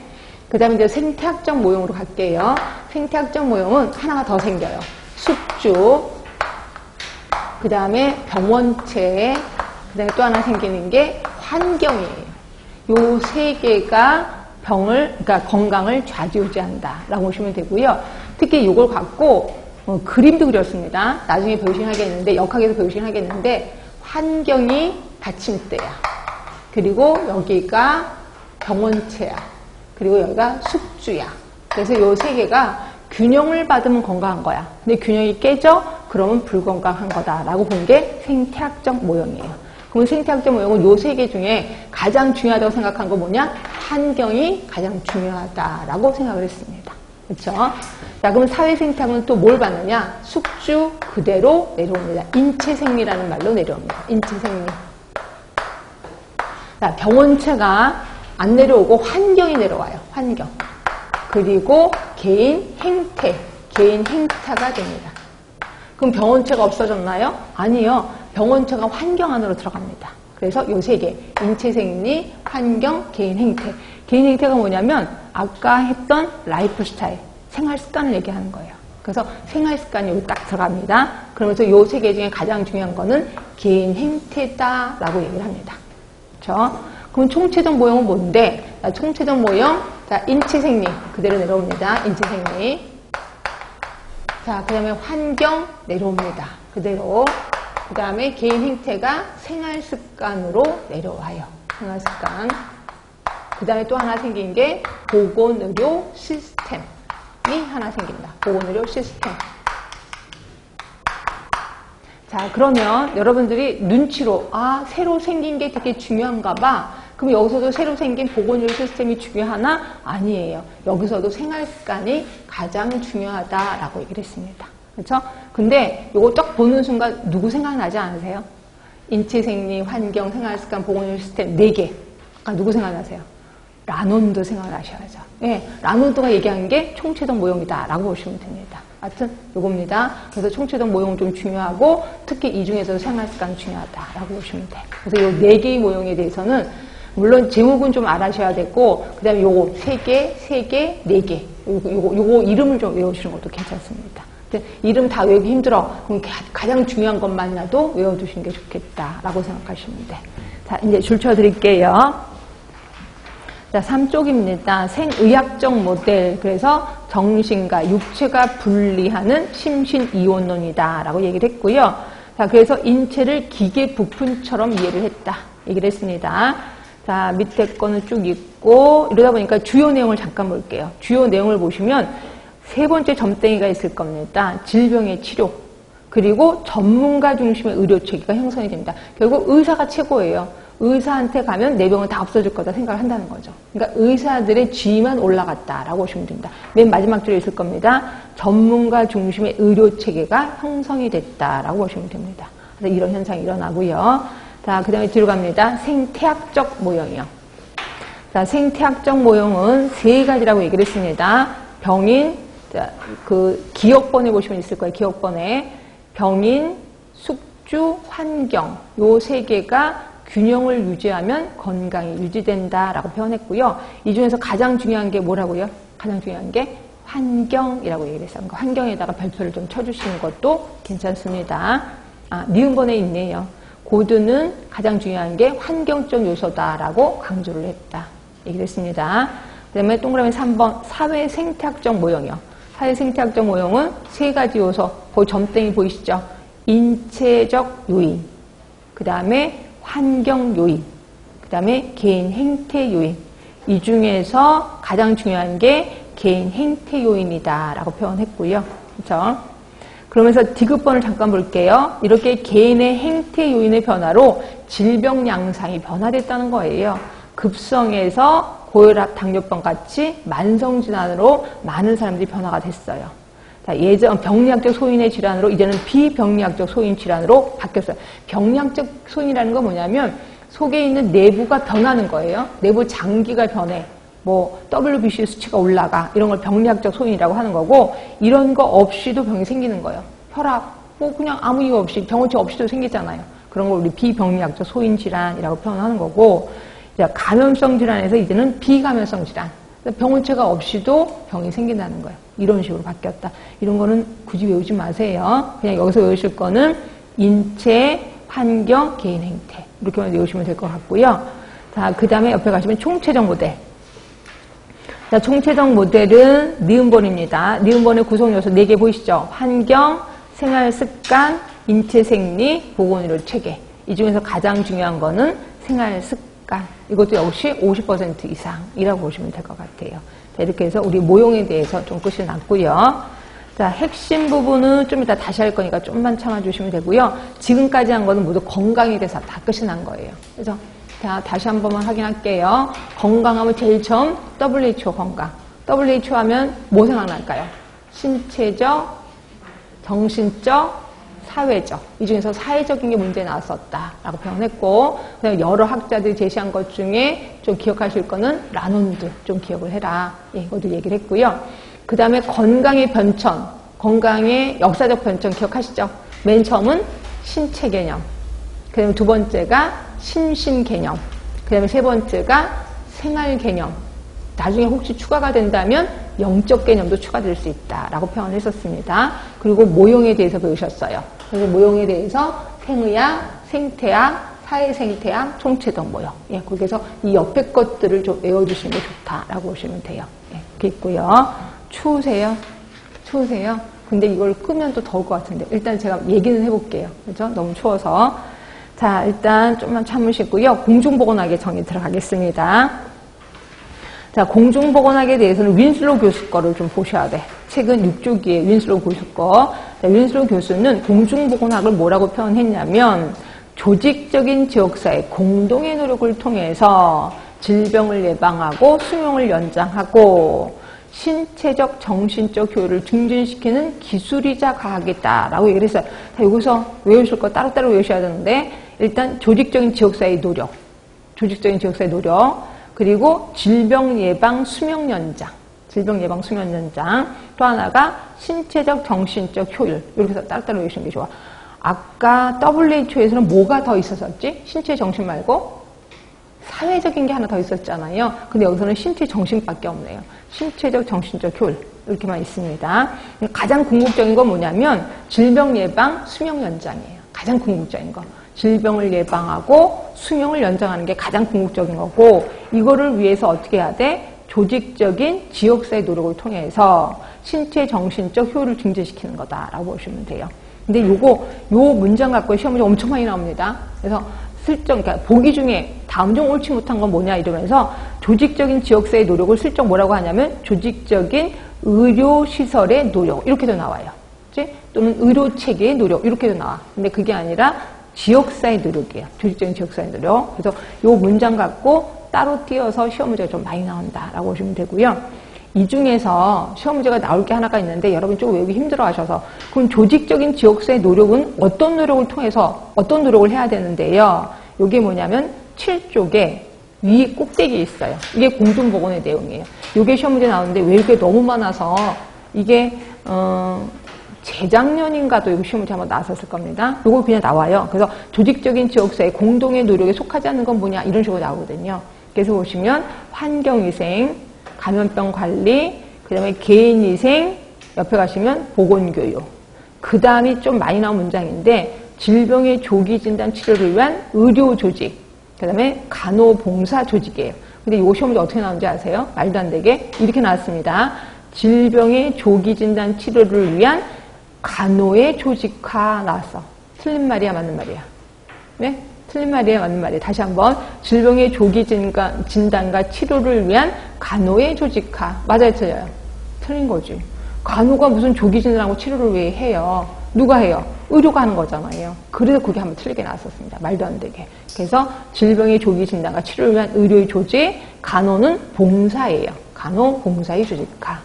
[SPEAKER 1] 그 다음에 이제 생태학적 모형으로 갈게요. 생태학적 모형은 하나가 더 생겨요. 숙주, 그 다음에 병원체, 그 다음에 또 하나 생기는 게 환경이에요. 요 세 개가 그러니까 건강을 좌지우지한다라고 보시면 되고요. 특히 이걸 갖고 그림도 그렸습니다. 나중에 배우시긴 하겠는데, 역학에서 배우시긴 하겠는데, 환경이 받침대야. 그리고 여기가 병원체야. 그리고 여기가 숙주야. 그래서 요 세 개가 균형을 받으면 건강한 거야. 근데 균형이 깨져? 그러면 불건강한 거다라고 본 게 생태학적 모형이에요. 그럼 생태학적 모형은 요 세 개 중에 가장 중요하다고 생각한 거 뭐냐? 환경이 가장 중요하다라고 생각을 했습니다. 그렇죠? 자, 그럼 사회생태학은 또 뭘 받느냐? 숙주 그대로 내려옵니다. 인체생리라는 말로 내려옵니다. 인체생리. 자, 병원체가 안 내려오고 환경이 내려와요. 환경. 그리고 개인 행태가 됩니다. 그럼 병원체가 없어졌나요? 아니요. 병원체가 환경 안으로 들어갑니다. 그래서 요 세 개, 인체생리, 환경, 개인 행태. 개인 행태가 뭐냐면 아까 했던 라이프 스타일, 생활 습관을 얘기하는 거예요. 그래서 생활 습관이 여기 딱 들어갑니다. 그러면서 요 세 개 중에 가장 중요한 거는 개인 행태다라고 얘기를 합니다. 그렇죠? 그럼 총체적 모형은 뭔데? 자, 총체적 모형, 자, 인체생리 그대로 내려옵니다. 인체생리. 자, 그 다음에 환경 내려옵니다. 그대로. 그 다음에 개인 행태가 생활습관으로 내려와요. 생활습관. 그 다음에 또 하나 생긴 게 보건의료 시스템이 하나 생깁니다. 보건의료 시스템. 자, 그러면 여러분들이 눈치로 새로 생긴 게 되게 중요한가 봐. 그럼 여기서도 새로 생긴 보건의료 시스템이 중요하나? 아니에요. 여기서도 생활습관이 가장 중요하다라고 얘기를 했습니다. 그렇죠? 근데 요거 딱 보는 순간 누구 생각나지 않으세요? 인체생리, 환경, 생활습관, 보건의료 시스템 4개. 아까 누구 생각나세요? 라논드 생각나셔야죠. 예, 라논드가 얘기한 게 총체적 모형이다라고 보시면 됩니다. 하여튼 요겁니다. 그래서 총체적 모형은 좀 중요하고 특히 이 중에서도 생활습관이 중요하다라고 보시면 돼요. 그래서 요 4개의 모형에 대해서는 물론 제목은 좀 알아셔야 되고 그 다음에 요거 3개, 4개 요거 이름을 좀 외우시는 것도 괜찮습니다. 근데 이름 다 외우기 힘들어. 그럼 가장 중요한 것만이라도 외워두시는 게 좋겠다라고 생각하시면 돼. 자, 이제 줄 쳐드릴게요. 자, 3쪽입니다. 생의학적 모델. 그래서 정신과 육체가 분리하는 심신이원론이다라고 얘기를 했고요. 자, 그래서 인체를 기계 부품처럼 이해를 했다. 얘기를 했습니다. 자, 밑에 거는 쭉 있고 이러다 보니까 주요 내용을 잠깐 볼게요. 주요 내용을 보시면 3번째 점땡이가 있을 겁니다. 질병의 치료. 그리고 전문가 중심의 의료 체계가 형성이 됩니다. 결국 의사가 최고예요. 의사한테 가면 내 병은 다 없어질 거다 생각을 한다는 거죠. 그러니까 의사들의 지위만 올라갔다라고 보시면 됩니다. 맨 마지막 줄에 있을 겁니다. 전문가 중심의 의료 체계가 형성이 됐다라고 보시면 됩니다. 그래서 이런 현상이 일어나고요. 자, 그 다음에 뒤로 갑니다. 생태학적 모형이요. 자, 생태학적 모형은 3가지라고 얘기를 했습니다. 병인, 자, 그 기억번에 보시면 있을 거예요. 기억번에 병인, 숙주, 환경 요 3개가 균형을 유지하면 건강이 유지된다라고 표현했고요. 이 중에서 가장 중요한 게 뭐라고요? 가장 중요한 게 환경이라고 얘기를 했어요. 그러니까 환경에다가 별표를 좀 쳐주시는 것도 괜찮습니다. 니은번에 있네요. 고드는 가장 중요한 게 환경적 요소다라고 강조를 했다. 얘기를 했습니다. 그 다음에 동그라미 3번 사회생태학적 모형이요. 사회생태학적 모형은 3가지 요소, 거기 점땡이 보이시죠? 인체적 요인, 그 다음에 환경 요인, 그 다음에 개인 행태 요인. 이 중에서 가장 중요한 게 개인 행태 요인이다라고 표현했고요. 그렇죠? 그러면서 디귿번을 잠깐 볼게요. 이렇게 개인의 행태 요인의 변화로 질병 양상이 변화됐다는 거예요. 급성에서 고혈압, 당뇨병 같이 만성 질환으로 많은 사람들이 변화가 됐어요. 자, 예전 병리학적 소인의 질환으로 이제는 비병리학적 소인 질환으로 바뀌었어요. 병리학적 소인이라는 건 뭐냐면 속에 있는 내부가 변하는 거예요. 내부 장기가 변해. 뭐 WBC 수치가 올라가. 이런 걸 병리학적 소인이라고 하는 거고 이런 거 없이도 병이 생기는 거예요. 혈압, 뭐 그냥 아무 이유 없이 병원치 없이도 생기잖아요. 그런 걸 우리 비병리학적 소인 질환이라고 표현하는 거고 감염성 질환에서 이제는 비감염성 질환. 병원체가 없이도 병이 생긴다는 거예요. 이런 식으로 바뀌었다. 이런 거는 굳이 외우지 마세요. 그냥 여기서 외우실 거는 인체, 환경, 개인 행태. 이렇게만 외우시면 될 것 같고요. 자, 그 다음에 옆에 가시면 총체적 모델. 자, 총체적 모델은 니은본입니다. 니은본의 구성요소 4개 보이시죠? 환경, 생활습관, 인체생리, 보건의료 체계. 이 중에서 가장 중요한 거는 생활습관. 있으니까 이것도 역시 50% 이상이라고 보시면 될 것 같아요. 자, 이렇게 해서 우리 모용에 대해서 좀 끝이 났고요. 자, 핵심 부분은 좀 이따 다시 할 거니까 좀만 참아주시면 되고요. 지금까지 한 거는 모두 건강에 대해서 다 끝이 난 거예요. 그래서 자, 다시 한 번만 확인할게요. 건강하면 제일 처음 WHO 건강. WHO 하면 뭐 생각날까요? 신체적, 정신적, 사회적. 이 중에서 사회적인 게 문제 나왔었다라고 표현했고, 그다음에 여러 학자들이 제시한 것 중에 좀 기억하실 거는 라논드 좀 기억을 해라. 예, 이것도 얘기를 했고요. 그 다음에 건강의 변천, 건강의 역사적 변천 기억하시죠? 맨 처음은 신체 개념. 그 다음에 두 번째가 심신 개념. 그 다음에 세 번째가 생활 개념. 나중에 혹시 추가가 된다면 영적 개념도 추가될 수 있다라고 표현을 했었습니다. 그리고 모형에 대해서 배우셨어요. 그래서 모형에 대해서 생의학, 생태학, 사회생태학, 총체적 모형. 예, 거기서 이 옆에 것들을 좀 외워주시는 게 좋다라고 보시면 돼요. 예, 이렇게 있고요. 추우세요? 추우세요? 근데 이걸 끄면 또 더울 것 같은데 일단 제가 얘기는 해볼게요. 그죠? 너무 추워서. 자, 일단 좀만 참으시고요. 공중보건학의 정의 들어가겠습니다. 자, 공중보건학에 대해서는 윈슬로우 교수 거를 좀 보셔야 돼. 책은 6쪽이에요. 윈슬로우 교수 거. 자, 윈슬로우 교수는 공중보건학을 뭐라고 표현했냐면 조직적인 지역사회 공동의 노력을 통해서 질병을 예방하고 수명을 연장하고 신체적, 정신적 효율을 증진시키는 기술이자 과학이다라고 얘기를 했어요. 자, 여기서 외우실 거 따로따로 외우셔야 되는데 일단 조직적인 지역사회의 노력, 조직적인 지역사회의 노력, 그리고 질병 예방 수명 연장, 질병 예방 수명 연장, 또 하나가 신체적, 정신적 효율. 이렇게 해서 따로따로 외우시는 게 좋아. 아까 WHO에서는 뭐가 더 있었었지? 신체, 정신 말고 사회적인 게 하나 더 있었잖아요. 근데 여기서는 신체, 정신밖에 없네요. 신체적, 정신적 효율 이렇게만 있습니다. 가장 궁극적인 건 뭐냐면 질병 예방, 수명 연장이에요. 가장 궁극적인 거. 질병을 예방하고 수명을 연장하는 게 가장 궁극적인 거고 이거를 위해서 어떻게 해야 돼? 조직적인 지역사회 노력을 통해서 신체, 정신적 효율을 증진시키는 거다라고 보시면 돼요. 근데 요 문장 갖고 시험 문제 엄청 많이 나옵니다. 그래서 슬쩍, 그러니까 보기 중에 다음 중 옳지 못한 건 뭐냐 이러면서 조직적인 지역사회 노력을 슬쩍 뭐라고 하냐면 조직적인 의료시설의 노력 이렇게도 나와요. 그치? 또는 의료체계의 노력 이렇게도 나와. 근데 그게 아니라 지역사회 노력이에요. 조직적인 지역사회 노력. 그래서 이 문장 갖고 따로 띄어서 시험 문제가 좀 많이 나온다라고 보시면 되고요. 이 중에서 시험 문제가 나올 게 하나가 있는데 여러분 좀 외우기 힘들어 하셔서 그럼 조직적인 지역사회 노력은 어떤 노력을 통해서 어떤 노력을 해야 되는데요. 이게 뭐냐면 7쪽에 위에 꼭대기에 있어요. 이게 공중보건의 내용이에요. 이게 시험 문제 나오는데 외울 게 너무 많아서 이게 재작년인가도 이거 시험 문제 한번 나왔었을 겁니다. 이거 그냥 나와요. 그래서 조직적인 지역사회 공동의 노력에 속하지 않는 건 뭐냐 이런 식으로 나오거든요. 그래서 보시면 환경위생, 감염병 관리, 그 다음에 개인위생, 옆에 가시면 보건교육. 그 다음이 좀 많이 나온 문장인데 질병의 조기 진단 치료를 위한 의료조직, 그 다음에 간호봉사 조직이에요. 근데 이 시험 문제 어떻게 나오는지 아세요? 말도 안 되게 이렇게 나왔습니다. 질병의 조기 진단 치료를 위한 간호의 조직화 나왔어. 틀린 말이야, 맞는 말이야? 네? 틀린 말이야, 맞는 말이야. 다시 한번. 질병의 조기 진단과 치료를 위한 간호의 조직화. 맞아요, 틀려요? 틀린 거지. 간호가 무슨 조기 진단하고 치료를 왜 해요? 누가 해요? 의료가 하는 거잖아요. 그래서 그게 한번 틀리게 나왔었습니다. 말도 안 되게. 그래서 질병의 조기 진단과 치료를 위한 의료의 조직, 간호는 봉사예요. 간호, 봉사의 조직화.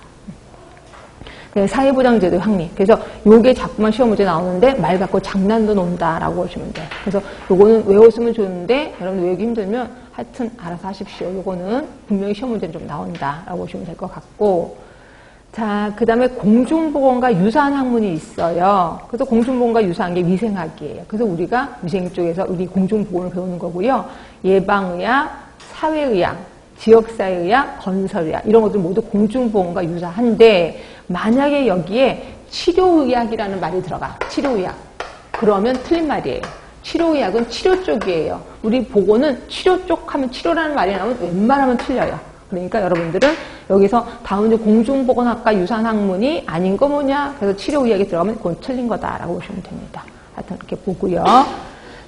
[SPEAKER 1] 사회보장제도 확립. 그래서 요게 자꾸만 시험 문제 나오는데 말 갖고 장난도 논다라고 보시면 돼요. 그래서 요거는 외웠으면 좋은데 여러분 외우기 힘들면 하여튼 알아서 하십시오. 요거는 분명히 시험 문제는 좀 나온다라고 보시면 될 것 같고. 자, 그 다음에 공중보건과 유사한 학문이 있어요. 그래서 공중보건과 유사한 게 위생학이에요. 그래서 우리가 위생 쪽에서 우리 공중보건을 배우는 거고요. 예방의학, 사회의학, 지역사회의학, 건설의학 이런 것들 모두 공중보건과 유사한데 만약에 여기에 치료의학이라는 말이 들어가. 치료의학. 그러면 틀린 말이에요. 치료의학은 치료 쪽이에요. 우리 보건은 치료 쪽 하면 치료라는 말이 나오면 웬만하면 틀려요. 그러니까 여러분들은 여기서 다음 주 공중보건학과 유사한 학문이 아닌 거 뭐냐? 그래서 치료의학이 들어가면 그건 틀린 거다라고 보시면 됩니다. 하여튼 이렇게 보고요.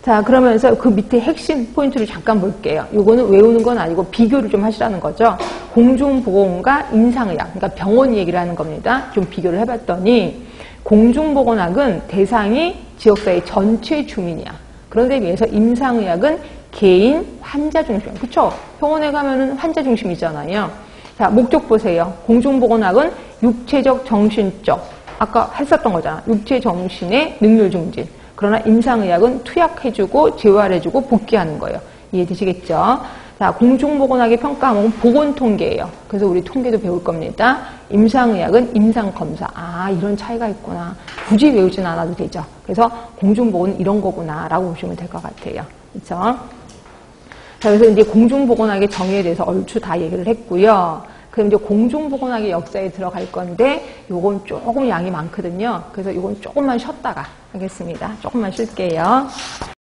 [SPEAKER 1] 자, 그러면서 그 밑에 핵심 포인트를 잠깐 볼게요. 요거는 외우는 건 아니고 비교를 좀 하시라는 거죠. 공중보건과 임상의학, 그러니까 병원 얘기를 하는 겁니다. 좀 비교를 해봤더니 공중보건학은 대상이 지역사회 전체 주민이야. 그런데 비해서 임상의학은 개인 환자 중심. 그쵸? 병원에 가면은 환자 중심이잖아요. 자, 목적 보세요. 공중보건학은 육체적, 정신적. 아까 했었던 거잖아. 육체, 정신의 능률 증진. 그러나 임상의학은 투약해주고 재활해주고 복귀하는 거예요. 이해되시겠죠? 자, 공중보건학의 평가 항목은 보건통계예요. 그래서 우리 통계도 배울 겁니다. 임상의학은 임상검사. 아, 이런 차이가 있구나. 굳이 외우진 않아도 되죠. 그래서 공중보건은 이런 거구나 라고 보시면 될 것 같아요. 그렇죠? 자, 그래서 이제 공중보건학의 정의에 대해서 얼추 다 얘기를 했고요. 그럼 이제 공중보건학의 역사에 들어갈 건데 요건 조금 양이 많거든요. 그래서 요건 조금만 쉬었다가 하겠습니다. 조금만 쉴게요.